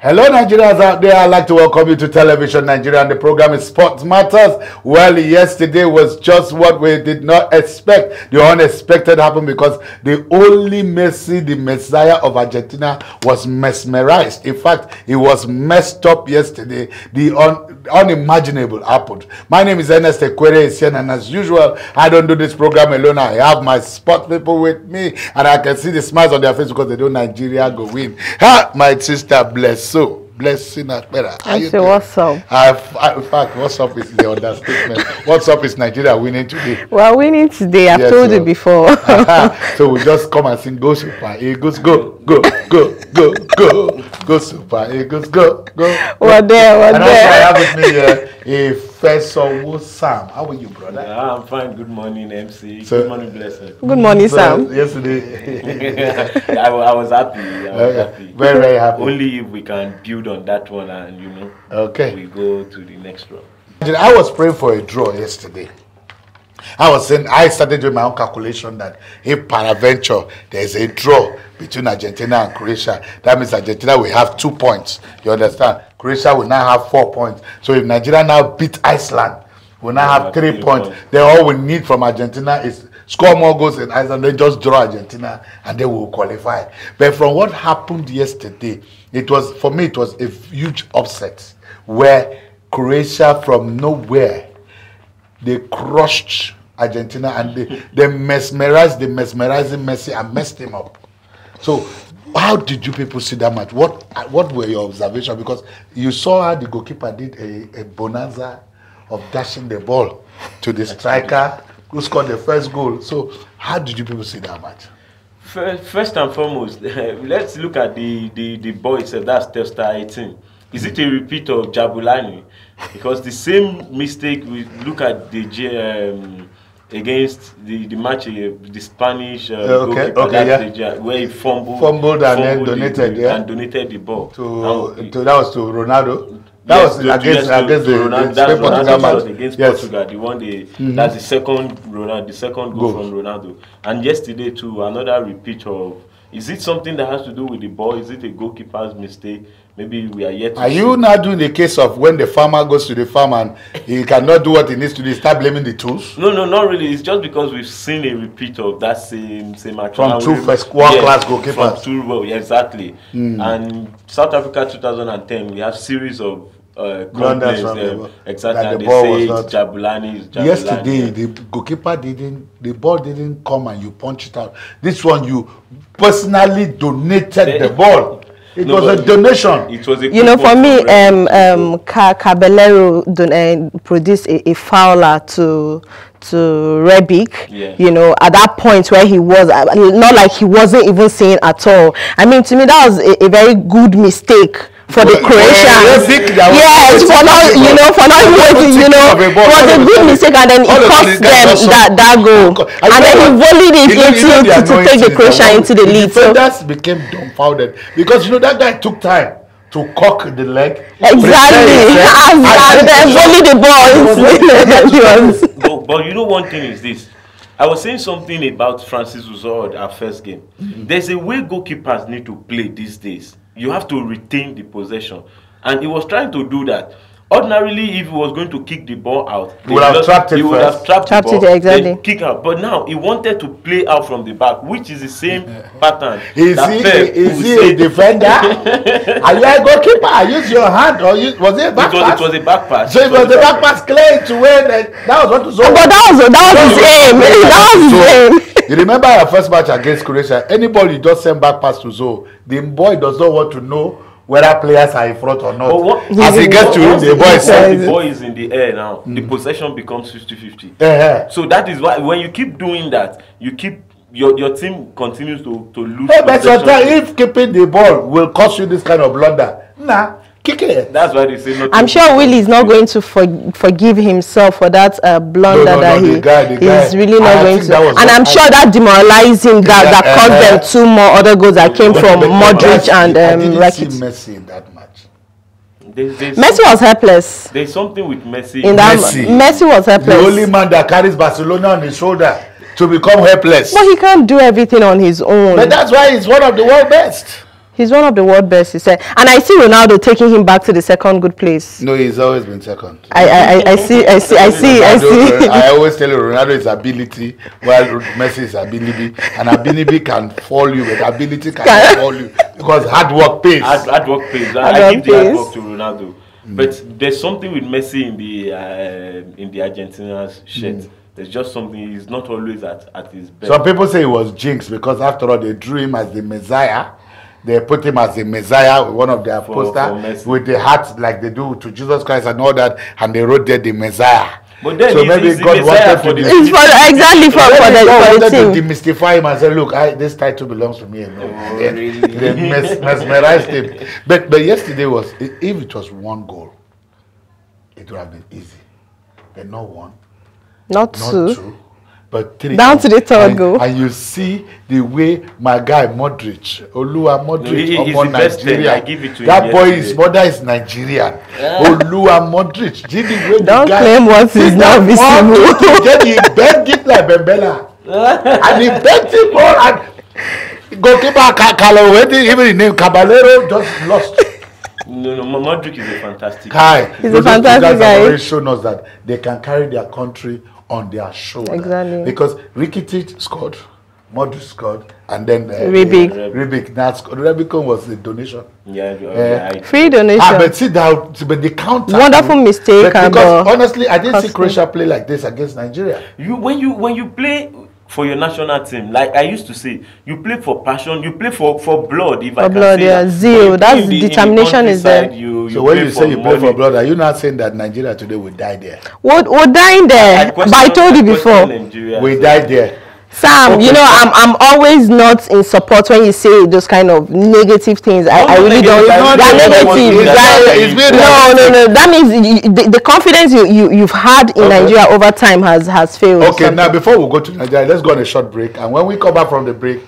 Hello, Nigerians out there. I'd like to welcome you to Television Nigeria, and the program is Sports Matters. Well, yesterday was just what we did not expect. The unexpected happened because the only Messi, the Messiah of Argentina, was mesmerized. In fact, he was messed up yesterday. The unimaginable happened. My name is Ernest Ekwere, and as usual, I don't do this program alone. I have my sport people with me, and I can see the smiles on their face because they know Nigeria go win. Ha! My sister, bless. So, blessing better. I say, what's up? In fact, what's up is the understatement. What's up is Nigeria winning today. We're winning today. I've told you before. So we just come and sing, go Super Eagles, go, go, go, go, go, go Super Eagles, go, go. We're there, we're and there. And also I have with me a Feso Sam. How are you, brother? Yeah, I'm fine. Good morning, MC. Good morning, Blessed. Good morning, Sam. Yesterday, I was happy. I was happy. Very, very happy. Only if we can build on that one and, okay, we go to the next round. I was praying for a draw yesterday. I was saying, I started doing my own calculation that if peradventure there's a draw between Argentina and Croatia, that means Argentina will have 2 points. You understand? Croatia will now have 4 points. So if Nigeria now beat Iceland, we'll now have 3 points. Then all we need from Argentina is score more goals in Iceland, then just draw Argentina, and they will qualify. But from what happened yesterday, it was, for me, it was a huge upset where Croatia from nowhere, they crushed Argentina and they mesmerized the mesmerizing Messi and messed him up. So how did you people see that match? What were your observations? Because you saw how the goalkeeper did a bonanza of dashing the ball to the striker who scored the first goal. So how did you people see that match? First and foremost, let's look at the boy itself. That's Telstar 18. Is it a repeat of Jabulani? Because the same mistake, we look at the against the match, the Spanish goalkeeper, where he fumbled and then donated the ball. That was to Ronaldo. That was against Portugal. The one that's the second goal from Ronaldo. And yesterday too, another repeat of. Is it something that has to do with the ball? Is it a goalkeeper's mistake? Maybe we are yet to see. You now doing the case of when the farmer goes to the farm and he cannot do what he needs to do, start blaming the tools? No, not really. It's just because we've seen a repeat of that same action. From two world-class goalkeepers. Exactly. And South Africa 2010, we have series of complaints. Exactly. And they say it's Jabulani. Yesterday, the goalkeeper the ball didn't come and you punch it out. This one, you personally donated the ball. It was a donation. It was a for me, Caballero produced a fouler to Rebic, at that point where he was, not like he wasn't even saying at all. I mean, to me, that was a very good mistake for the Croatians. Yes, for not even waiting, it was a good mistake, and then it cost them that goal. And then he volleyed it to take the Croatia into the lead. So that became dumbfounded because that guy took time to cock the leg. Exactly. And then volley the ball. But one thing is this. I was saying something about Francis Uzor, our first game. There's a way goalkeepers need to play these days. You have to retain the possession. And he was trying to do that. Ordinarily, if he was going to kick the ball out, he would have trapped the ball, exactly. Kick out. But now he wanted to play out from the back, which is the same pattern. Is he a defender? Are you a goalkeeper? I use your hand or was it a back pass? It was a back pass. So it was the back pass clear to where that was what was over. But that was his aim. That was his aim. You remember our first match against Croatia? Anybody just send back pass to Zoe, the boy does not want to know whether players are in front or not. As he gets to him, the boy is in the air now. The possession becomes 50-50. So that is why when you keep doing that, you keep your team continues to lose. But sometimes if keeping the ball will cost you this kind of blunder, kick it. That's why they say not. I'm sure Willie is not going to forgive himself for that blunder he's really not going to. And I'm sure that demoralized him that cost them 2 more other goals that came from Modric and Rakitic. Messi in that match. Messi was helpless. There's something with Messi. Messi was helpless. The only man that carries Barcelona on his shoulder to become helpless. But he can't do everything on his own. But that's why he's one of the world best. He's one of the world best, he said. And I see Ronaldo taking him back to the second good place. No, he's always been second. I see. I always tell you Ronaldo is ability, while Messi is ability. And ability can fall you, but ability cannot fall you. Because hard work pays. Hard work pays. I give the hard work to Ronaldo. But there's something with Messi in the Argentina's shirt. There's just something, he's not always at his best. Some people say he was jinxed because after all they drew him as the Messiah. They put him as the Messiah with one of their posters with the hat like they do to Jesus Christ and all that, and they wrote there the Messiah. But then so maybe God wanted to demystify him and say, look, this title belongs to me alone. Oh, really? They mesmerized him. But yesterday was, if it was one goal, it would have been easy. But not one. Not two. But three. Down to the third goal. And you see the way my guy Modric, Oluwa Modric, upon Nigeria. I give it to that boy, his mother is Nigerian. Oluwa Modric. Don't claim what is not visible. He begged it like Bembela. And he begged him more. And goalkeeper Calaway, even the name Caballero, just lost. No, Modric is a fantastic guy. He's a fantastic guy. Already shown us that they can carry their country on their shoulder. Exactly. Because Rikitic scored, Modric scored, and then Rebic now scored. Rebic was a donation. Free donation. But see that, but the counter. Wonderful mistake. Because honestly, I didn't see Croatia play like this against Nigeria. When you play for your national team, like I used to say, you play for passion, you play for blood. If I can say that. Zeal. That's determination is there. So when you say you play for blood, are you not saying that Nigeria today will die there? We're dying there. But I told you before. We died there. Sam, okay. You know, I'm always not in support when you say those kind of negative things. I really don't. They're negative. No. That means the confidence you've had in Nigeria over time has failed. Okay, now before we go to Nigeria, let's go on a short break. And when we come back from the break,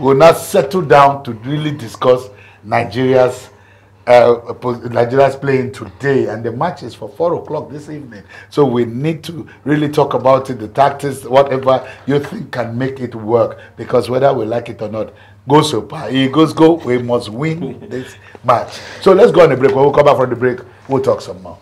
we'll now settle down to really discuss Nigeria's playing today, and the match is for 4 o'clock this evening. So we need to really talk about it, the tactics, whatever you think can make it work. Because whether we like it or not, go super. Eagles go. We must win this match. So let's go on a break. When we come back from the break, we'll talk some more.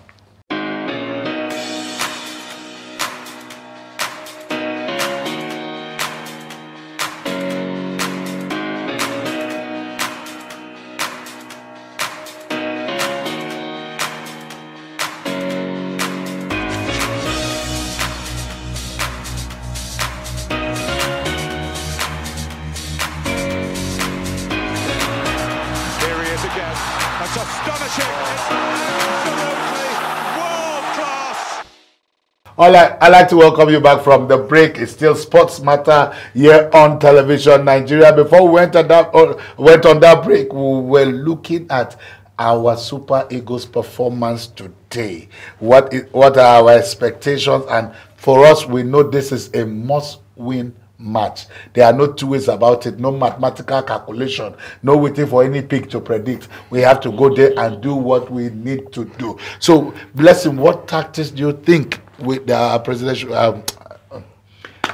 I'd like to welcome you back from the break. It's still Sports Matter here on television Nigeria. Before we went on that break, we were looking at our Super Eagles performance today. What are our expectations? And for us, we know this is a must-win match. There are no two ways about it. No mathematical calculation. No waiting for any pick to predict. We have to go there and do what we need to do. So, Blessing, what tactics do you think with the presidential,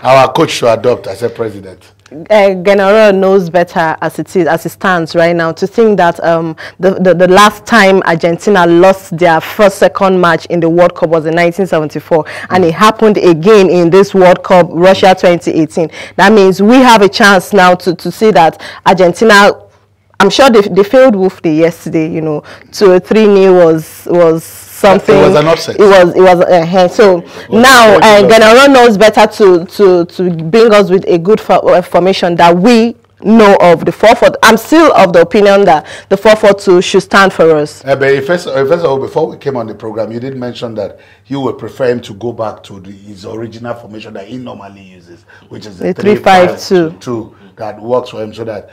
our coach should adopt as a president? General knows better as it stands right now to think that the last time Argentina lost their second match in the World Cup was in 1974, and it happened again in this World Cup, Russia 2018. That means we have a chance now to see that Argentina, I'm sure they failed woefully yesterday, you know, 2-3-0 was something. It was an upset. So now General knows better to bring us with a good formation that we know of, the 4-4. I'm still of the opinion that the 4-4-2 should stand for us. But first of all, before we came on the program, you did mention that you would prefer him to go back to his original formation that he normally uses, which is the 3-5-2 that works for him, so that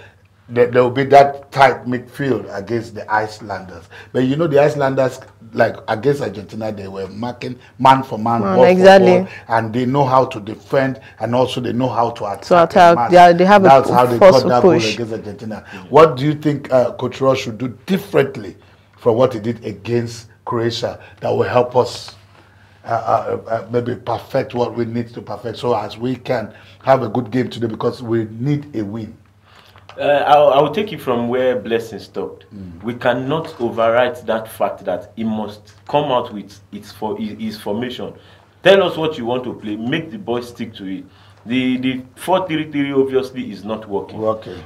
there will be that tight midfield against the Icelanders. But you know, the Icelanders, like against Argentina, they were marking man for man, ball for ball, and they know how to defend, and also they know how to attack. They have That's how they got that goal against Argentina. What do you think Coach Ross should do differently from what he did against Croatia that will help us maybe perfect what we need to perfect, so as we can have a good game today, because we need a win? I will take it from where Blessing stopped. We cannot overwrite that fact that he must come out with his formation. Tell us what you want to play. Make the boys stick to it. The 4-3-3 obviously is not working.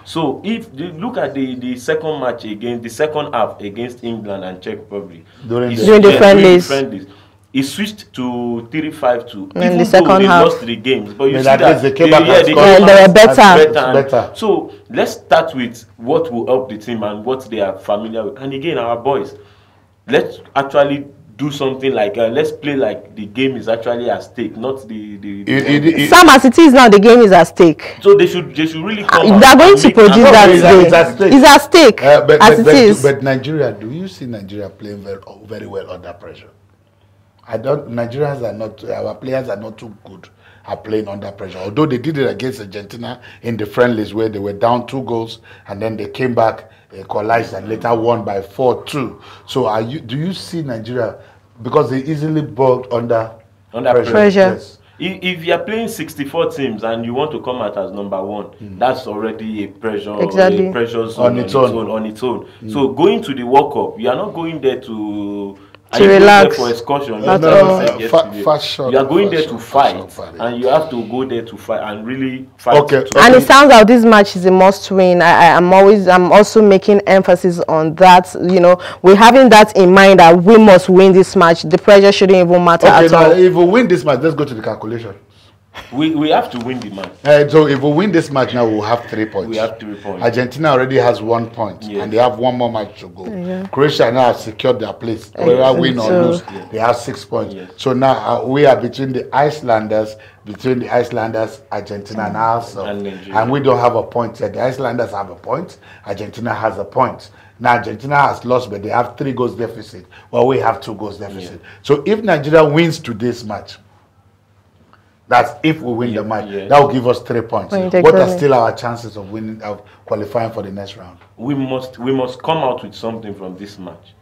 So if you look at the second match against the second half against England and Czech Republic during the friendlies. He switched to 3-5-2. In the second half, lost the games, but you see that they came back they were better. So let's start with what will help the team and what they are familiar with. And again, our boys, let's actually do something like let's play like the game is actually at stake, not Sam, as it is now, the game is at stake. So they should really come. They are going to produce that game. It's at stake. But Nigeria, do you see Nigeria playing very well under pressure? Nigerians are not, our players are not too good at playing under pressure. Although they did it against Argentina in the friendlies where they were down 2 goals and then they came back, equalized and later won by 4-2. So do you see Nigeria, because they easily bugged under pressure? Yes. If you are playing 64 teams and you want to come out as number 1, that's already a pressure, exactly. A pressure zone on its own. So going to the World Cup, you are not going there to relax for excursion. You are going there to fight, and you have to go there to fight and really fight. And it sounds like this match is a must-win. I'm also making emphasis on that. You know, we're having that in mind that we must win this match. The pressure shouldn't even matter at all. If we win this match, let's go to the calculation. We have to win the match. So if we win this match now, we'll have 3 points. We have 3 points. Argentina already has 1 point, and they have 1 more match to go. Croatia now has secured their place. Whether win or lose, they have 6 points. So now we are between the Icelanders, Argentina, and ourselves. And we don't have a point yet. The Icelanders have a point. Argentina has a point. Now Argentina has lost, but they have 3 goals deficit. Well, we have 2 goals deficit. So if Nigeria wins today's match, that's if we win the match. That will give us 3 points. What are still our chances of winning, of qualifying for the next round? We must come out with something from this match.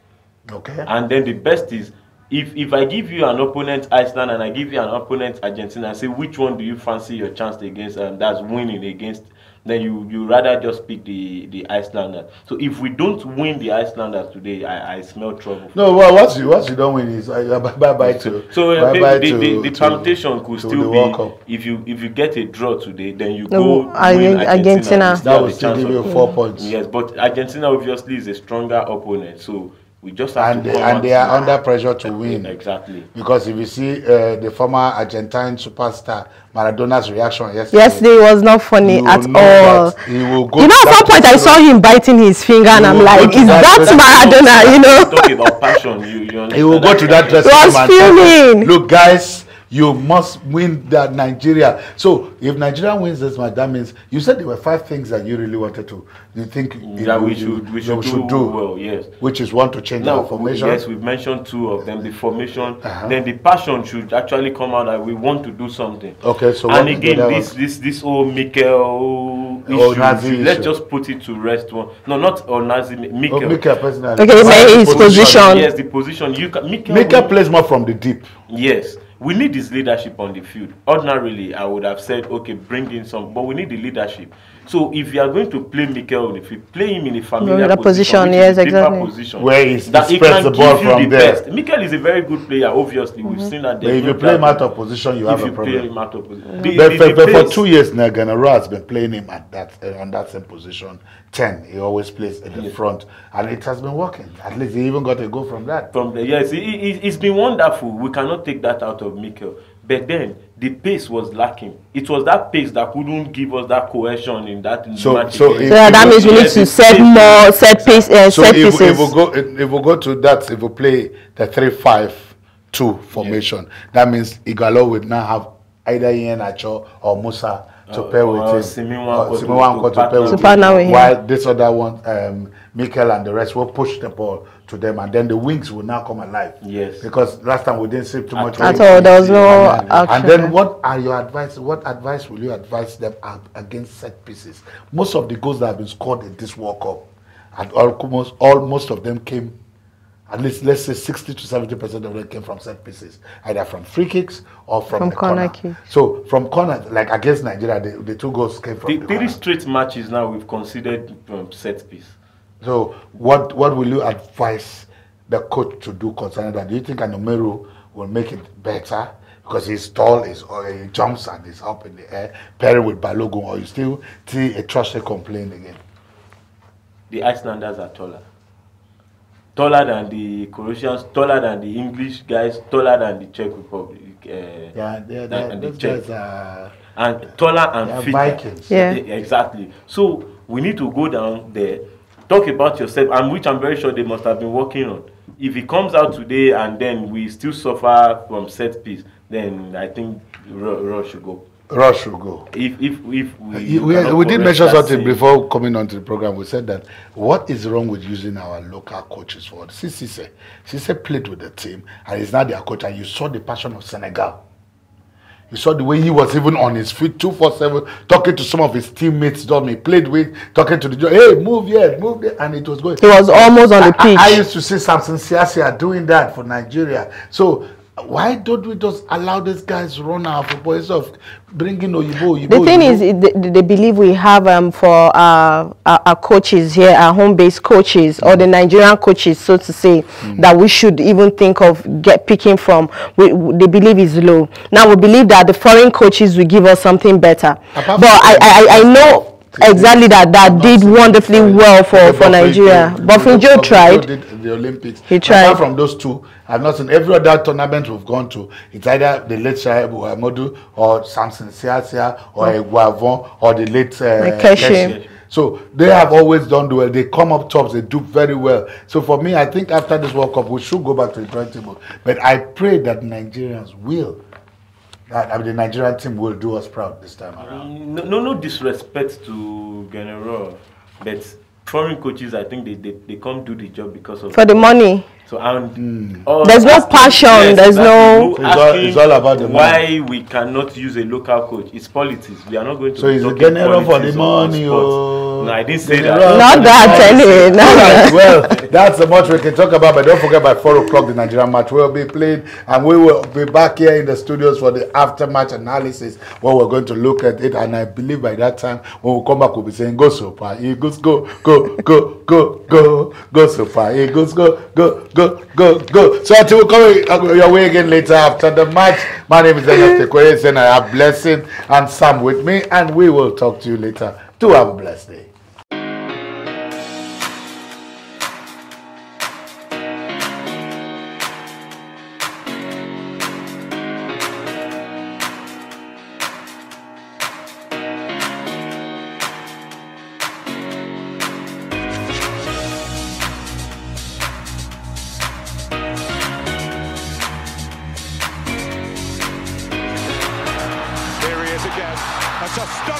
Okay. And then the best is if I give you an opponent Iceland and I give you an opponent Argentina, I say which one do you fancy your chance against, and that's winning against, then you rather just pick the Icelanders. So if we don't win the Icelanders today, I smell trouble. No, well, once you don't win is bye to. So the permutation could still be if you get a draw today, then you go win Argentina. That will still give you 4 points. Yes, but Argentina obviously is a stronger opponent, so we just have to and they are under pressure to win. Exactly. Because if you see the former Argentine superstar Maradona's reaction yesterday was not funny at all. He will go, you know, at some point I saw him biting his finger, and I'm like, is that Maradona? You know, talking about passion. You he will go to that dressing room and tell, look, guys, you must win that Nigeria. So if Nigeria wins this match, that means you said there were 5 things that you really wanted to. You think we should do well, yes. Which is one, to change our formation. Yes, we've mentioned 2 of them. The formation, then the passion should actually come out that we want to do something. Okay, so and again, this whole Mikel issue, let's just put it to rest. No, not Onazi, Mikel. Mikel personally. Okay, his position. Yes, the position. Mikel plays more from the deep. Yes. We need his leadership on the field. Ordinarily, I would have said, okay, bring in some, but we need the leadership. So if you are going to play Mikel on the field, play him in a familiar position, yes, exactly. Position, where he spreads the ball from there. Best. Mikel is a very good player, obviously. We've seen that. But if you play him out of position, you have a problem. Play him out of position. But for 2 years now, Ganaro has been playing him at that on that same position. 10, he always plays at the front, and it has been working. At least he even got a goal from that. From there, yes, it's been wonderful. We cannot take that out of Mikel. But then the pace was lacking. It was that pace that couldn't give us that cohesion in that match. So that means we need to set more set pieces. If we go to that, if we play the 3-5-2 formation, that means Igalo would now have either Ian Acho or Musa to pair with him. Simiwanko to pair with him. While this other one, Mikel and the rest will push the ball to them, and then the wings will now come alive. Yes. Because last time we didn't see too much at all. There was no action. And then what are your advice? What advice will you advise them against set pieces? Most of the goals that have been scored in this World Cup, and most of them came at least let's say 60 to 70% of them came from set pieces, either from free kicks or from the corner. Kick. So from corner, like against Nigeria, the 2 goals came from the 3 straight matches now we've considered set piece. So what will you advise the coach to do concerning that? Do you think Anomeru will make it better because he's tall, he jumps and he's up in the air, pairing with Balogun, or you still see a trusted complaint again? The Icelanders are taller than the Croatians, taller than the English guys, taller than the Czech Republic. Those guys are... And taller and fitter. Vikings. Yeah. Exactly. So we need to go down there, talk about yourself, and which I'm very sure they must have been working on. If he comes out today and then we still suffer from set piece, then I think Rush should go. Rush will go. If we did mention something before coming onto the program. We said that what is wrong with using our local coaches for it? Cisse played with the team and he's now their coach, and you saw the passion of Senegal. You saw the way he was even on his feet 247, talking to some of his teammates. He played with, talking to the hey, move here, move there, and it was going. He was almost on the pitch. I used to see Samson Siasia doing that for Nigeria. So why don't we just allow these guys run our football instead of bringing Oyibo? The thing is, they believe we have for our coaches here, our home-based coaches, or the Nigerian coaches, so to say, that we should even think of picking from. They believe is low. Now we believe that the foreign coaches will give us something better. But I know exactly that did wonderfully well for Nigeria. Buffingjo tried. The Olympics. He tried. Apart from those 2, I've not seen every other tournament we've gone to. It's either the late Shaibu Modu or Samson Siasia or Guavon or the late Keshi. So they have always done well. They come up tops. They do very well. So for me, I think after this World Cup, we should go back to the drawing table. But I pray that Nigerians will. The Nigerian team will do us proud this time around. No disrespect to General, but foreign coaches, I think they come do the job because of for the money. So there's no passion. Yes, there's no. It's all about the money. Why we cannot use a local coach? It's politics. We are not going to. So it's a general for the money. No, I didn't say that. Not that anyway. Right, well, that's the much we can talk about. But don't forget, by 4 o'clock, the Nigerian match will be played, and we will be back here in the studios for the after-match analysis, where we're going to look at it. And I believe by that time, when we come back, we'll be saying, "Go Super Eagles, go, go, go, go, go, go Super Eagles, go, go, go, go, go." So until we come your way again later after the match, my name is Daniel Tekwese, and I have Blessing and Sam with me, and we will talk to you later. Do have a blessed day. Again, a